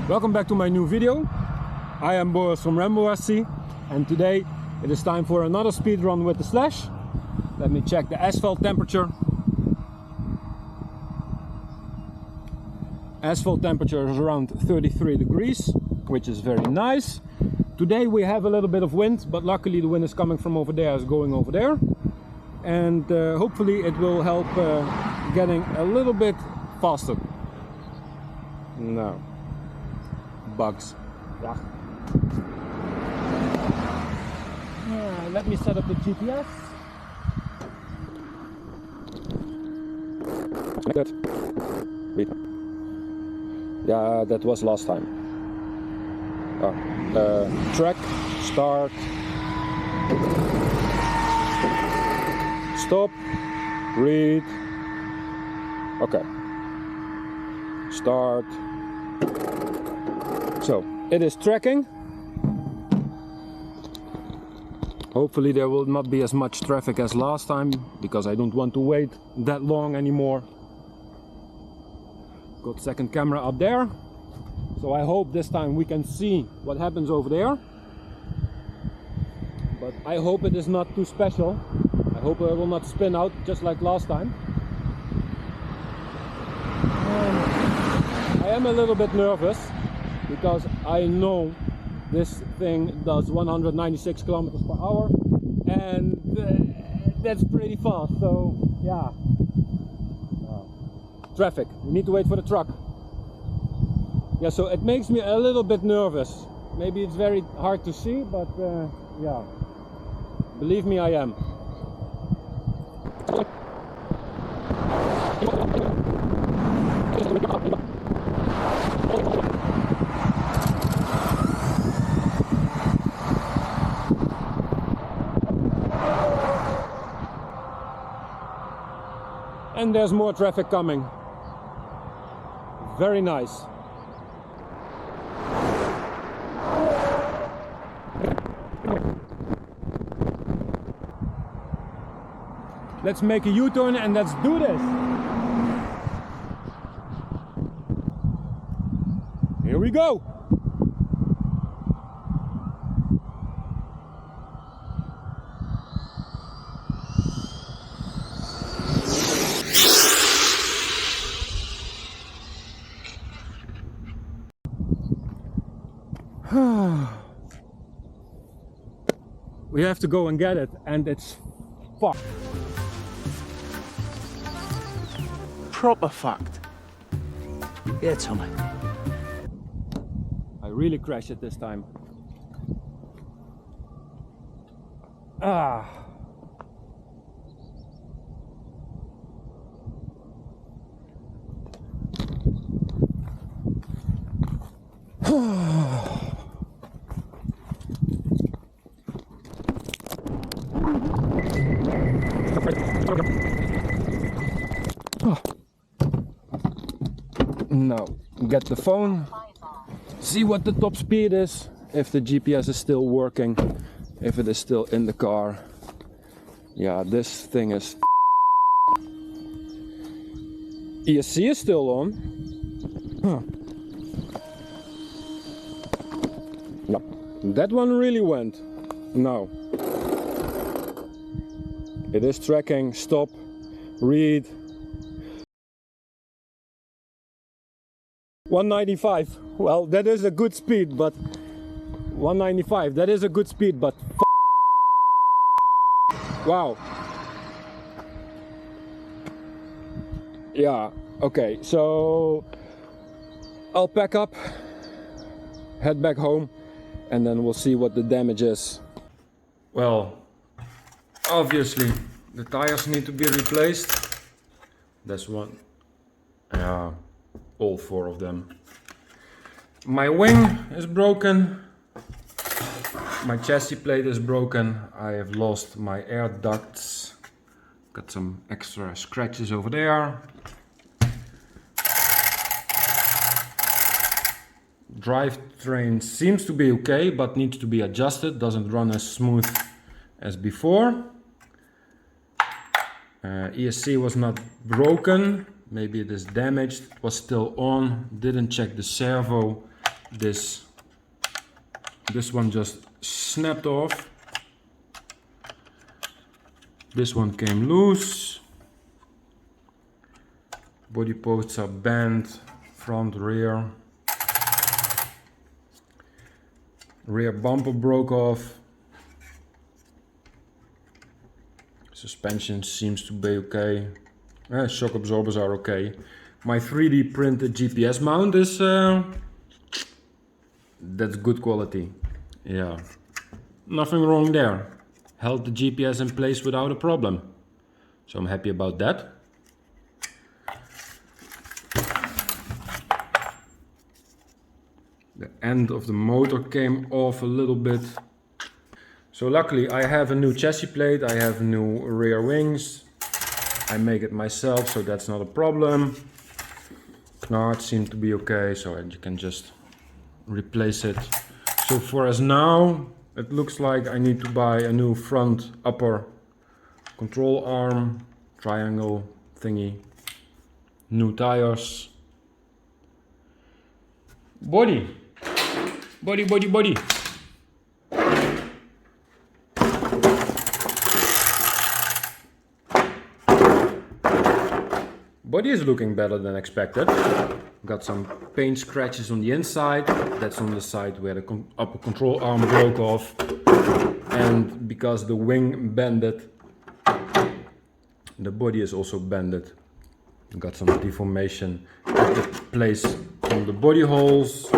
Welcome back to my new video. I am Boris from Toro ESC, and today it is time for another speed run with the Slash. Let me check the asphalt temperature. Asphalt temperature is around 33 degrees, which is very nice. Today we have a little bit of wind, but luckily the wind is coming from over there, is going over there. And hopefully it will help getting a little bit faster. No. Bugs. Yeah. Let me set up the GPS. Good. Yeah, that was last time. Track, start, stop, read. Okay. Start. So it is tracking. Hopefully there will not be as much traffic as last time, because I don't want to wait that long anymore. Got second camera up there, so I hope this time we can see what happens over there. But I hope it is not too special. I hope it will not spin out just like last time. I am a little bit nervous, because I know this thing does 196 kilometers per hour, and that's pretty fast. So yeah, traffic, we need to wait for the truck. Yeah, so it makes me a little bit nervous. Maybe it's very hard to see, but yeah, believe me, I am. And there's more traffic coming. Very nice. Let's make a U-turn and let's do this. Here we go. We have to go and get it, and it's fucked. Proper fucked. Yeah, Tommy. I really crashed it this time. Ah. Now, get the phone, see what the top speed is, if the GPS is still working, if it is still in the car. Yeah, this thing is ESC is still on. Huh. No, that one really went. No. It is tracking, stop, read. 195. Well, that is a good speed, but 195, that is a good speed, but wow. Yeah, okay, so I'll pack up, head back home, and then we'll see what the damage is. Well, obviously the tires need to be replaced. That's one. Yeah. All four of them. My wing is broken. My chassis plate is broken. I have lost my air ducts. Got some extra scratches over there. Drivetrain seems to be okay, but needs to be adjusted. Doesn't run as smooth as before. ESC was not broken. Maybe it is damaged. It was still on. Didn't check the servo. this one just snapped off. This one came loose. Body posts are bent, front, rear. Rear bumper broke off. Suspension seems to be okay. Shock absorbers are okay. My 3D printed GPS mount is that's good quality. Yeah, nothing wrong there. Held the GPS in place without a problem. So I'm happy about that. The end of the motor came off a little bit. So luckily I have a new chassis plate, I have new rear wings. I make it myself, so that's not a problem. Knards seem to be okay, so you can just replace it. So for as now, it looks like I need to buy a new front upper control arm, triangle thingy, new tires. Body. Body. Body is looking better than expected. Got some paint scratches on the inside. That's on the side where the upper control arm broke off. And because the wing bended, the body is also bended. Got some deformation at the place on the body holes.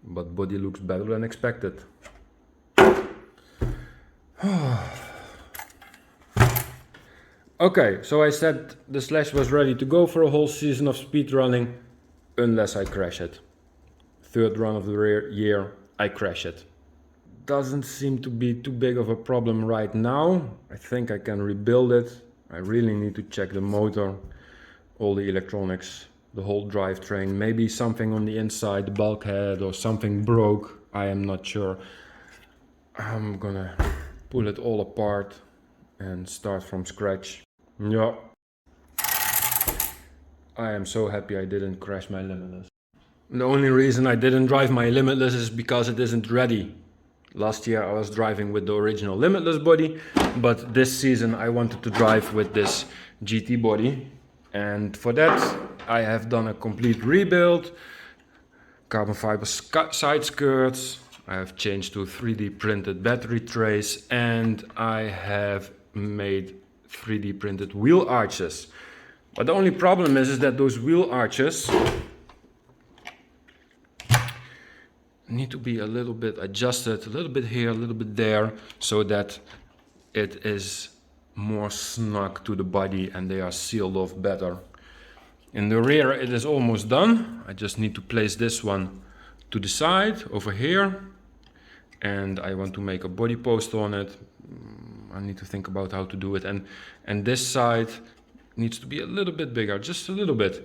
But body looks better than expected. Okay, so I said the Slash was ready to go for a whole season of speedrunning, unless I crash it. Third run of the year, I crash it. Doesn't seem to be too big of a problem right now. I think I can rebuild it. I really need to check the motor, all the electronics, the whole drivetrain, maybe something on the inside, the bulkhead or something broke. I am not sure. I'm gonna pull it all apart and start from scratch. Yeah. I am so happy I didn't crash my Limitless. The only reason I didn't drive my Limitless is because it isn't ready. Last year I was driving with the original Limitless body, but this season I wanted to drive with this GT body. And for that I have done a complete rebuild. Carbon fiber side skirts. I have changed to 3D printed battery trays, and I have made 3D printed wheel arches. But the only problem is that those wheel arches need to be a little bit adjusted, a little bit here, a little bit there, so that it is more snug to the body and they are sealed off better. In the rear it is almost done. I just need to place this one to the side over here, and I want to make a body post on it. I need to think about how to do it, and this side needs to be a little bit bigger, just a little bit.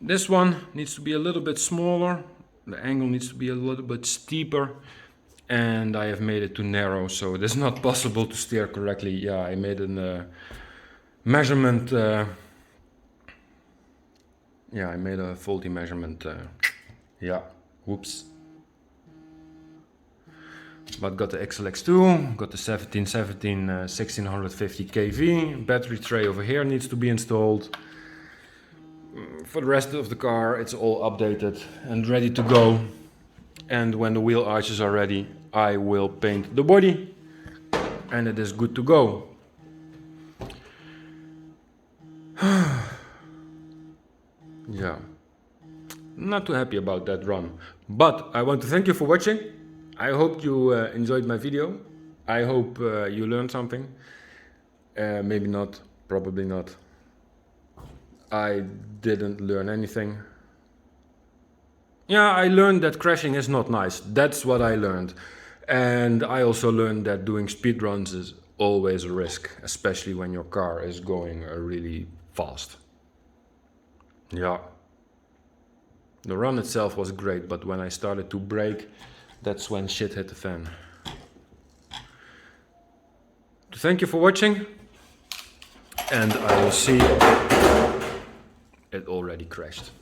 This one needs to be a little bit smaller. The angle needs to be a little bit steeper, and I have made it too narrow, so it is not possible to steer correctly. Yeah, I made a measurement. Yeah, I made a faulty measurement. Yeah, whoops. But got the XLX2, got the 1717 1650 kV. Battery tray over here needs to be installed. For the rest of the car it's all updated and ready to go. And when the wheel arches are ready, I will paint the body and it is good to go. Yeah, not too happy about that run, but I want to thank you for watching. I hope you enjoyed my video. I hope you learned something. Maybe not, probably not. I didn't learn anything. Yeah, I learned that crashing is not nice. That's what I learned. And I also learned that doing speedruns is always a risk, especially when your car is going really fast. Yeah. The run itself was great, but when I started to brake, that's when shit hit the fan. Thank you for watching, and I will see. It already crashed.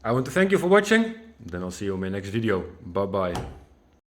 I want to thank you for watching. Then I'll see you in my next video. Bye bye.